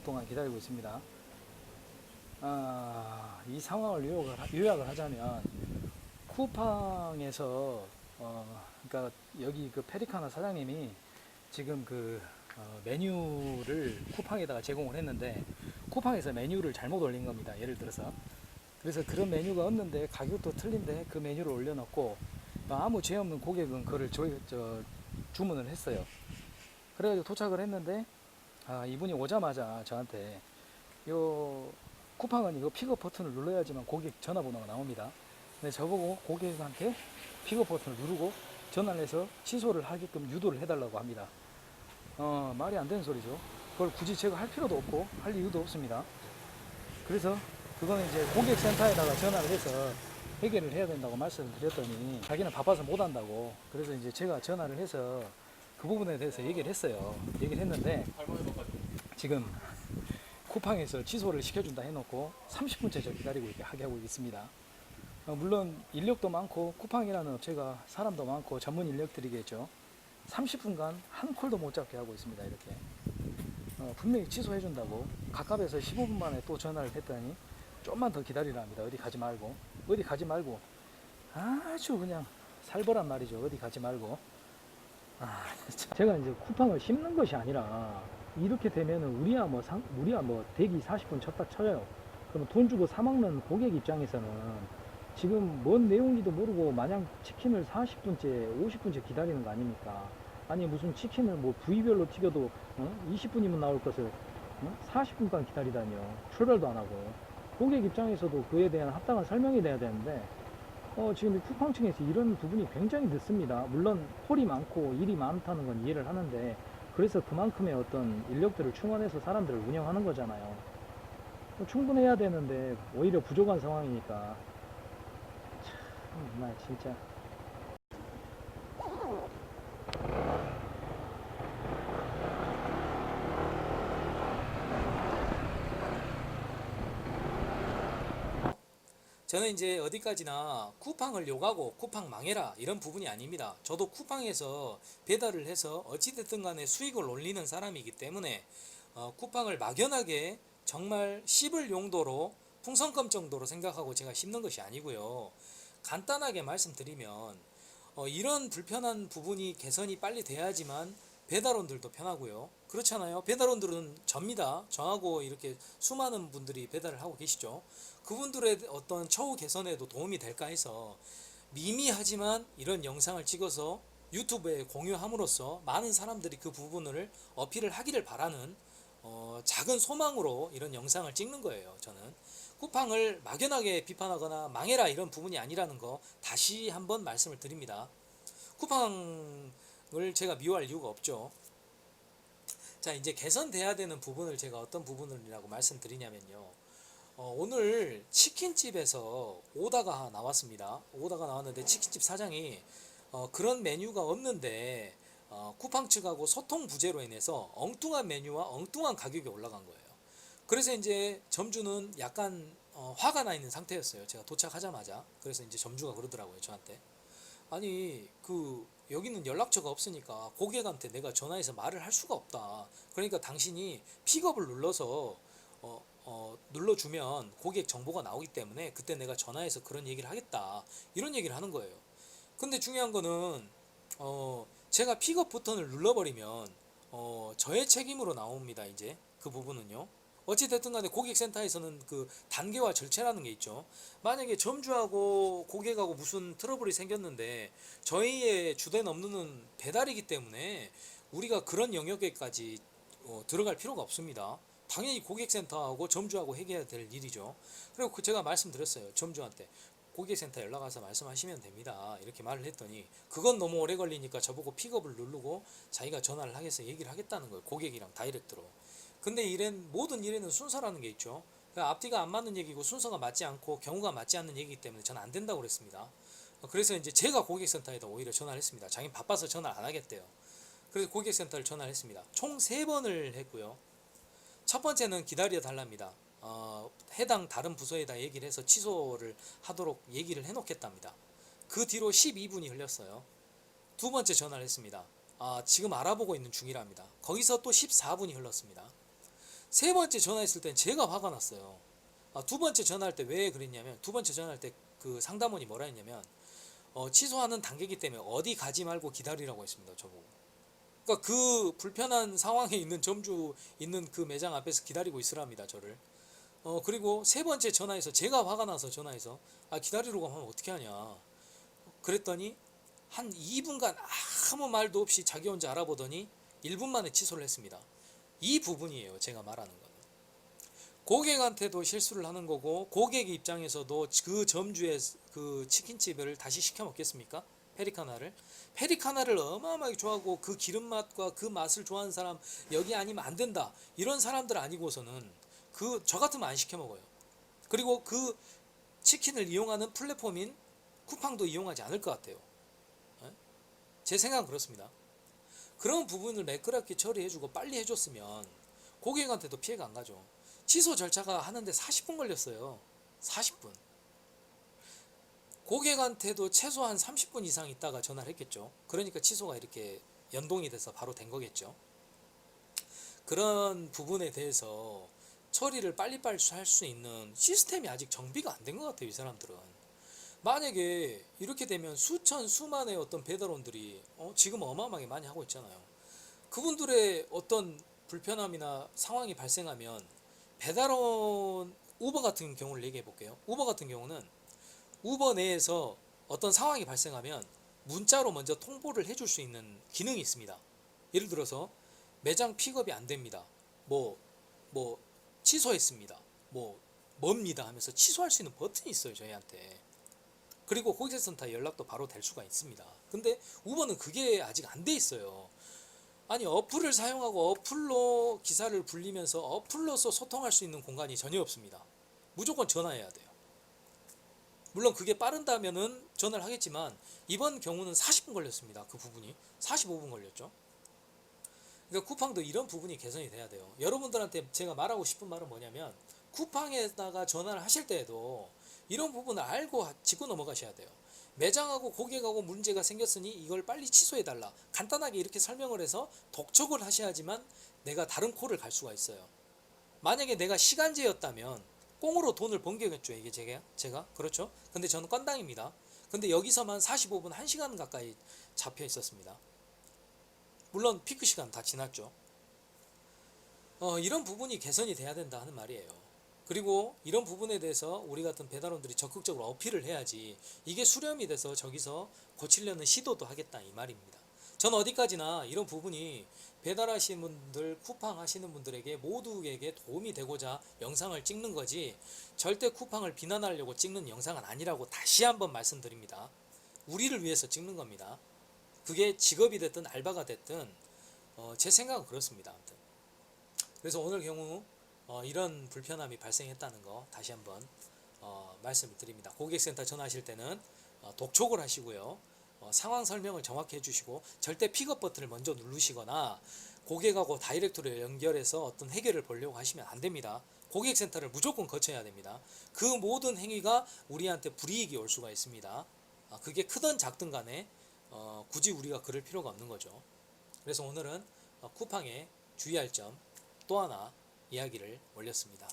동안 기다리고 있습니다. 이 상황을 요약을 하자면 쿠팡에서 그러니까 여기 그 페리카나 사장님이 지금 메뉴를 쿠팡에다가 제공을 했는데 쿠팡에서 메뉴를 잘못 올린 겁니다. 예를 들어서 그래서 그런 메뉴가 없는데 가격도 틀린데 그 메뉴를 올려놓고 아무 죄 없는 고객은 그걸 주문을 했어요. 그래가지고 도착을 했는데 이분이 오자마자 저한테 요 쿠팡은 이거 픽업 버튼을 눌러야지만 고객 전화번호가 나옵니다. 근데 저보고 고객한테 픽업 버튼을 누르고 전화를 해서 취소를 하게끔 유도를 해달라고 합니다. 말이 안 되는 소리죠. 그걸 굳이 제가 할 필요도 없고 할 이유도 없습니다. 그래서 그거는 이제 고객센터에다가 전화를 해서 해결을 해야 된다고 말씀을 드렸더니 자기는 바빠서 못 한다고. 그래서 이제 제가 전화를 해서 그 부분에 대해서 얘기를 했어요. 얘기를 했는데 지금 쿠팡에서 취소를 시켜준다 해놓고 30분째 저 기다리고 하게 하고 있습니다. 물론 인력도 많고 쿠팡이라는 업체가 사람도 많고 전문 인력들이겠죠. 30분간 한 콜도 못 잡게 하고 있습니다. 이렇게 분명히 취소해준다고 가깝에서 15분 만에 또 전화를 했더니 좀만 더 기다리라 합니다. 어디 가지 말고 아주 그냥 살벌한 말이죠. 어디 가지 말고. 제가 이제 쿠팡을 씹는 것이 아니라 이렇게 되면은 우리야 뭐 대기 40분 쳤다 쳐요. 그러면 돈 주고 사 먹는 고객 입장에서는 지금 뭔 내용인지도 모르고 마냥 치킨을 40분째 50분째 기다리는 거 아닙니까? 아니 무슨 치킨을 뭐 부위별로 튀겨도 20분이면 나올 것을 40분간 기다리다니요. 출발도 안 하고. 고객 입장에서도 그에 대한 합당한 설명이 돼야 되는데 지금 이 쿠팡 층에서 이런 부분이 굉장히 늦습니다. 물론 콜이 많고 일이 많다는 건 이해를 하는데 그래서 그만큼의 어떤 인력들을 충원해서 사람들을 운영하는 거잖아요. 충분해야 되는데 오히려 부족한 상황이니까 참 정말 진짜. 저는 이제 어디까지나 쿠팡을 욕하고 쿠팡 망해라 이런 부분이 아닙니다. 저도 쿠팡에서 배달을 해서 어찌됐든 간에 수익을 올리는 사람이기 때문에 쿠팡을 막연하게 정말 씹을 용도로 풍선껌 정도로 생각하고 제가 씹는 것이 아니고요. 간단하게 말씀드리면 이런 불편한 부분이 개선이 빨리 돼야지만 배달원들도 편하고요. 그렇잖아요. 배달원들은 접니다. 저하고 이렇게 수많은 분들이 배달을 하고 계시죠. 그분들의 어떤 처우 개선에도 도움이 될까 해서 미미하지만 이런 영상을 찍어서 유튜브에 공유함으로써 많은 사람들이 그 부분을 어필을 하기를 바라는 작은 소망으로 이런 영상을 찍는 거예요. 저는 쿠팡을 막연하게 비판하거나 망해라 이런 부분이 아니라는 거 다시 한번 말씀을 드립니다. 쿠팡을 제가 미워할 이유가 없죠. 자, 이제 개선돼야 되는 부분을 제가 어떤 부분이라고 말씀드리냐면요. 오늘 치킨집에서 오다가 나왔습니다. 오다가 나왔는데 치킨집 사장이 그런 메뉴가 없는데 쿠팡 측하고 소통 부재로 인해서 엉뚱한 메뉴와 엉뚱한 가격이 올라간 거예요. 그래서 이제 점주는 약간 화가 나 있는 상태였어요. 제가 도착하자마자. 그래서 이제 점주가 그러더라고요, 저한테. 아니, 여기는 연락처가 없으니까 고객한테 내가 전화해서 말을 할 수가 없다. 그러니까 당신이 픽업을 눌러주면 고객 정보가 나오기 때문에 그때 내가 전화해서 그런 얘기를 하겠다. 이런 얘기를 하는 거예요. 근데 중요한 거는, 제가 픽업 버튼을 눌러버리면, 저의 책임으로 나옵니다, 이제. 그 부분은요. 어찌됐든 간에 고객센터에서는 그 단계와 절차라는 게 있죠. 만약에 점주하고 고객하고 무슨 트러블이 생겼는데 저희의 주된 업무는 배달이기 때문에 우리가 그런 영역에까지 들어갈 필요가 없습니다. 당연히 고객센터하고 점주하고 해결해야 될 일이죠. 그리고 제가 말씀드렸어요. 점주한테 고객센터 연락 와서 말씀하시면 됩니다. 이렇게 말을 했더니 그건 너무 오래 걸리니까 저보고 픽업을 누르고 자기가 전화를 하겠어 얘기를 하겠다는 거예요. 고객이랑 다이렉트로. 근데 모든 일에는 순서라는 게 있죠. 앞뒤가 안 맞는 얘기고 순서가 맞지 않고 경우가 맞지 않는 얘기이기 때문에 저는 안 된다고 그랬습니다. 그래서 이제 제가 고객센터에다 오히려 전화를 했습니다. 자기는 바빠서 전화를 안 하겠대요. 그래서 고객센터를 전화를 했습니다. 총 3번을 했고요. 첫 번째는 기다려 달랍니다. 해당 다른 부서에다 얘기를 해서 취소를 하도록 얘기를 해놓겠답니다. 그 뒤로 12분이 흘렸어요. 두 번째 전화를 했습니다. 지금 알아보고 있는 중이랍니다. 거기서 또 14분이 흘렀습니다. 세 번째 전화했을 땐 제가 화가 났어요. 두 번째 전화할 때 왜 그랬냐면, 두 번째 전화할 때 그 상담원이 뭐라 했냐면, 취소하는 단계이기 때문에 어디 가지 말고 기다리라고 했습니다. 저보고. 그러니까 그 불편한 상황에 있는 점주 있는 그 매장 앞에서 기다리고 있으랍니다. 저를. 그리고 세 번째 전화해서, 제가 화가 나서 전화해서, 기다리라고 하면 어떻게 하냐 그랬더니 한 2분간 아무 말도 없이 자기 혼자 알아보더니 1분 만에 취소를 했습니다. 이 부분이에요, 제가 말하는 건. 고객한테도 실수를 하는 거고, 고객 입장에서도 그 점주의 그 치킨집을 다시 시켜 먹겠습니까? 페리카나를 어마어마하게 좋아하고 그 기름 맛과 그 맛을 좋아하는 사람, 여기 아니면 안 된다 이런 사람들 아니고서는 저 같으면 안 시켜 먹어요. 그리고 그 치킨을 이용하는 플랫폼인 쿠팡도 이용하지 않을 것 같아요. 제 생각은 그렇습니다. 그런 부분을 매끄럽게 처리해주고 빨리 해줬으면 고객한테도 피해가 안 가죠. 취소 절차가 하는데 40분 걸렸어요. 40분. 고객한테도 최소한 30분 이상 있다가 전화를 했겠죠. 그러니까 취소가 이렇게 연동이 돼서 바로 된 거겠죠. 그런 부분에 대해서 처리를 빨리빨리 할 수 있는 시스템이 아직 정비가 안 된 것 같아요, 이 사람들은. 만약에 이렇게 되면 수만의 어떤 배달원들이 지금 어마어마하게 많이 하고 있잖아요. 그분들의 어떤 불편함이나 상황이 발생하면 배달원, 우버 같은 경우를 얘기해 볼게요. 우버 같은 경우는 우버 내에서 어떤 상황이 발생하면 문자로 먼저 통보를 해줄 수 있는 기능이 있습니다. 예를 들어서 매장 픽업이 안 됩니다. 뭐 취소했습니다. 뭡니다 하면서 취소할 수 있는 버튼이 있어요, 저희한테. 그리고 고객센터 연락도 바로 될 수가 있습니다. 근데 우버는 그게 아직 안 돼 있어요. 아니, 어플을 사용하고 어플로 기사를 불리면서 어플로서 소통할 수 있는 공간이 전혀 없습니다. 무조건 전화해야 돼요. 물론 그게 빠른다면은 전화를 하겠지만 이번 경우는 40분 걸렸습니다. 그 부분이 45분 걸렸죠. 그러니까 쿠팡도 이런 부분이 개선이 돼야 돼요. 여러분들한테 제가 말하고 싶은 말은 뭐냐면, 쿠팡에다가 전화를 하실 때에도 이런 부분을 알고 짚고 넘어가셔야 돼요. 매장하고 고객하고 문제가 생겼으니 이걸 빨리 취소해달라, 간단하게 이렇게 설명을 해서 독촉을 하셔야지만 내가 다른 콜을 갈 수가 있어요. 만약에 내가 시간제였다면 꽁으로 돈을 번 거겠죠, 이게 제가 그렇죠. 근데 저는 건당입니다. 근데 여기서만 45분 1시간 가까이 잡혀 있었습니다. 물론 피크 시간 다 지났죠. 이런 부분이 개선이 돼야 된다 하는 말이에요. 그리고 이런 부분에 대해서 우리 같은 배달원들이 적극적으로 어필을 해야지 이게 수렴이 돼서 저기서 고치려는 시도도 하겠다 이 말입니다. 전 어디까지나 이런 부분이 배달하시는 분들, 쿠팡 하시는 분들에게 모두에게 도움이 되고자 영상을 찍는 거지, 절대 쿠팡을 비난하려고 찍는 영상은 아니라고 다시 한번 말씀드립니다. 우리를 위해서 찍는 겁니다. 그게 직업이 됐든 알바가 됐든 제 생각은 그렇습니다. 아무튼. 그래서 오늘 경우 이런 불편함이 발생했다는 거 다시 한번 말씀을 드립니다. 고객센터 전화하실 때는 독촉을 하시고요. 상황 설명을 정확히 해주시고, 절대 픽업 버튼을 먼저 누르시거나 고객하고 다이렉트로 연결해서 어떤 해결을 보려고 하시면 안 됩니다. 고객센터를 무조건 거쳐야 됩니다. 그 모든 행위가 우리한테 불이익이 올 수가 있습니다. 그게 크든 작든 간에 굳이 우리가 그럴 필요가 없는 거죠. 그래서 오늘은 쿠팡에 주의할 점 또 하나 이야기를 올렸습니다.